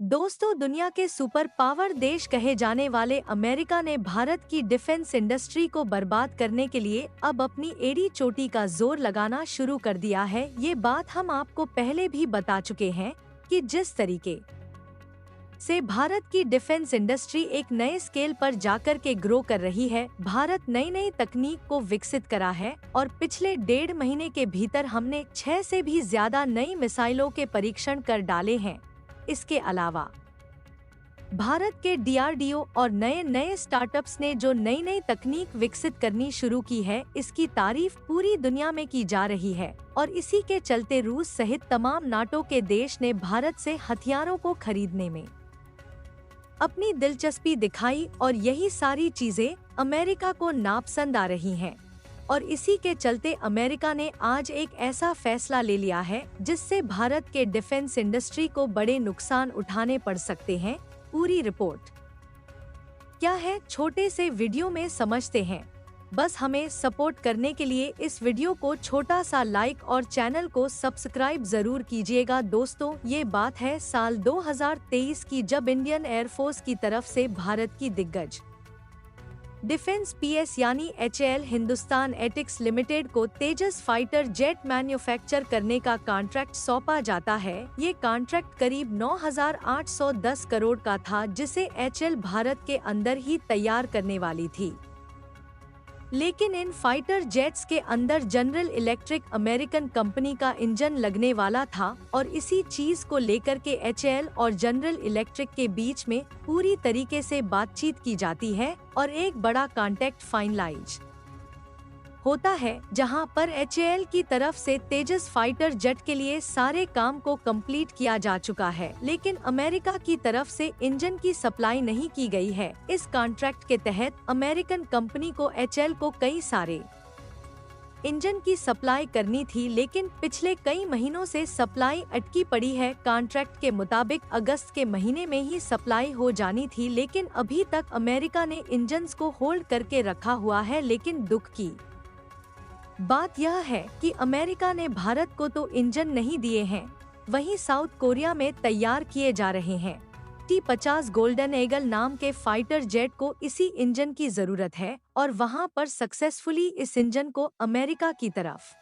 दोस्तों, दुनिया के सुपर पावर देश कहे जाने वाले अमेरिका ने भारत की डिफेंस इंडस्ट्री को बर्बाद करने के लिए अब अपनी एड़ी चोटी का जोर लगाना शुरू कर दिया है। ये बात हम आपको पहले भी बता चुके हैं कि जिस तरीके से भारत की डिफेंस इंडस्ट्री एक नए स्केल पर जाकर के ग्रो कर रही है। भारत नई नई तकनीक को विकसित करा है और पिछले 1.5 महीने के भीतर हमने 6 से भी ज्यादा नई मिसाइलों के परीक्षण कर डाले हैं। इसके अलावा भारत के डीआरडीओ और नए नए स्टार्टअप्स ने जो नई नई तकनीक विकसित करनी शुरू की है, इसकी तारीफ पूरी दुनिया में की जा रही है और इसी के चलते रूस सहित तमाम नाटो के देश ने भारत से हथियारों को खरीदने में अपनी दिलचस्पी दिखाई और यही सारी चीजें अमेरिका को नापसंद आ रही हैं। और इसी के चलते अमेरिका ने आज एक ऐसा फैसला ले लिया है जिससे भारत के डिफेंस इंडस्ट्री को बड़े नुकसान उठाने पड़ सकते हैं। पूरी रिपोर्ट क्या है, छोटे से वीडियो में समझते हैं। बस हमें सपोर्ट करने के लिए इस वीडियो को छोटा सा लाइक और चैनल को सब्सक्राइब जरूर कीजिएगा। दोस्तों, ये बात है साल 2023 की, जब इंडियन एयरफोर्स की तरफ से भारत की दिग्गज डिफेंस पीएस यानी एचएएल हिंदुस्तान एटिक्स लिमिटेड को तेजस फाइटर जेट मैन्युफैक्चर करने का कॉन्ट्रैक्ट सौंपा जाता है। ये कॉन्ट्रैक्ट करीब 9,810 करोड़ का था, जिसे एचएएल भारत के अंदर ही तैयार करने वाली थी। लेकिन इन फाइटर जेट्स के अंदर जनरल इलेक्ट्रिक अमेरिकन कंपनी का इंजन लगने वाला था और इसी चीज को लेकर के एचएएल और जनरल इलेक्ट्रिक के बीच में पूरी तरीके से बातचीत की जाती है और एक बड़ा कॉन्ट्रैक्ट फाइनलाइज होता है, जहां पर एचएएल की तरफ से तेजस फाइटर जेट के लिए सारे काम को कंप्लीट किया जा चुका है, लेकिन अमेरिका की तरफ से इंजन की सप्लाई नहीं की गई है। इस कॉन्ट्रैक्ट के तहत अमेरिकन कंपनी को एचएएल को कई सारे इंजन की सप्लाई करनी थी, लेकिन पिछले कई महीनों से सप्लाई अटकी पड़ी है। कॉन्ट्रैक्ट के मुताबिक अगस्त के महीने में ही सप्लाई हो जानी थी, लेकिन अभी तक अमेरिका ने इंजन्स को होल्ड करके रखा हुआ है। लेकिन दुख की बात यह है कि अमेरिका ने भारत को तो इंजन नहीं दिए हैं, वहीं साउथ कोरिया में तैयार किए जा रहे हैं T-50 गोल्डन ईगल नाम के फाइटर जेट को इसी इंजन की जरूरत है और वहां पर सक्सेसफुली इस इंजन को अमेरिका की तरफ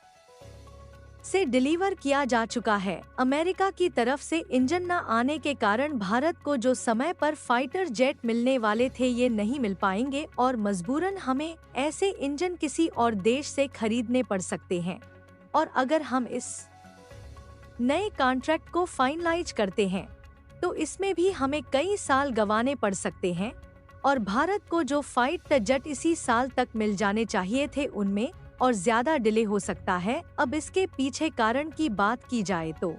से डिलीवर किया जा चुका है। अमेरिका की तरफ से इंजन न आने के कारण भारत को जो समय पर फाइटर जेट मिलने वाले थे, ये नहीं मिल पाएंगे और मजबूरन हमें ऐसे इंजन किसी और देश से खरीदने पड़ सकते हैं। और अगर हम इस नए कॉन्ट्रैक्ट को फाइनलाइज करते हैं तो इसमें भी हमें कई साल गंवाने पड़ सकते हैं और भारत को जो फाइटर जेट इसी साल तक मिल जाने चाहिए थे, उनमें और ज्यादा डिले हो सकता है। अब इसके पीछे कारण की बात की जाए तो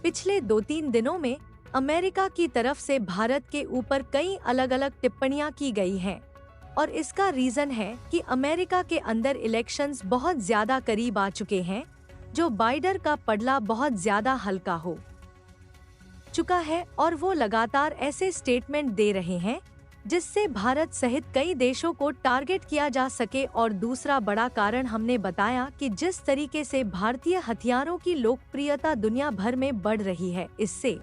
पिछले 2-3 दिनों में अमेरिका की तरफ से भारत के ऊपर कई अलग अलग टिप्पणियां की गई हैं और इसका रीजन है कि अमेरिका के अंदर इलेक्शंस बहुत ज्यादा करीब आ चुके हैं, जो बाइडन का पलड़ा बहुत ज्यादा हल्का हो चुका है और वो लगातार ऐसे स्टेटमेंट दे रहे हैं जिससे भारत सहित कई देशों को टारगेट किया जा सके। और दूसरा बड़ा कारण हमने बताया कि जिस तरीके से भारतीय हथियारों की लोकप्रियता दुनिया भर में बढ़ रही है, इससे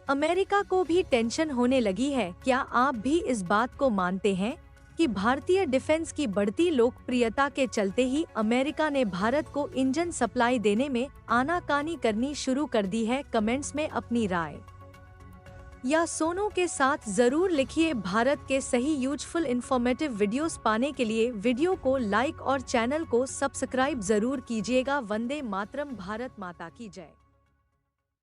अमेरिका को भी टेंशन होने लगी है। क्या आप भी इस बात को मानते हैं कि भारतीय डिफेंस की बढ़ती लोकप्रियता के चलते ही अमेरिका ने भारत को इंजन सप्लाई देने में आनाकानी करनी शुरू कर दी है? कमेंट्स में अपनी राय या सोनू के साथ जरूर लिखिए। भारत के सही यूजफुल इन्फॉर्मेटिव वीडियोस पाने के लिए वीडियो को लाइक और चैनल को सब्सक्राइब जरूर कीजिएगा। वंदे मातरम, भारत माता की जय।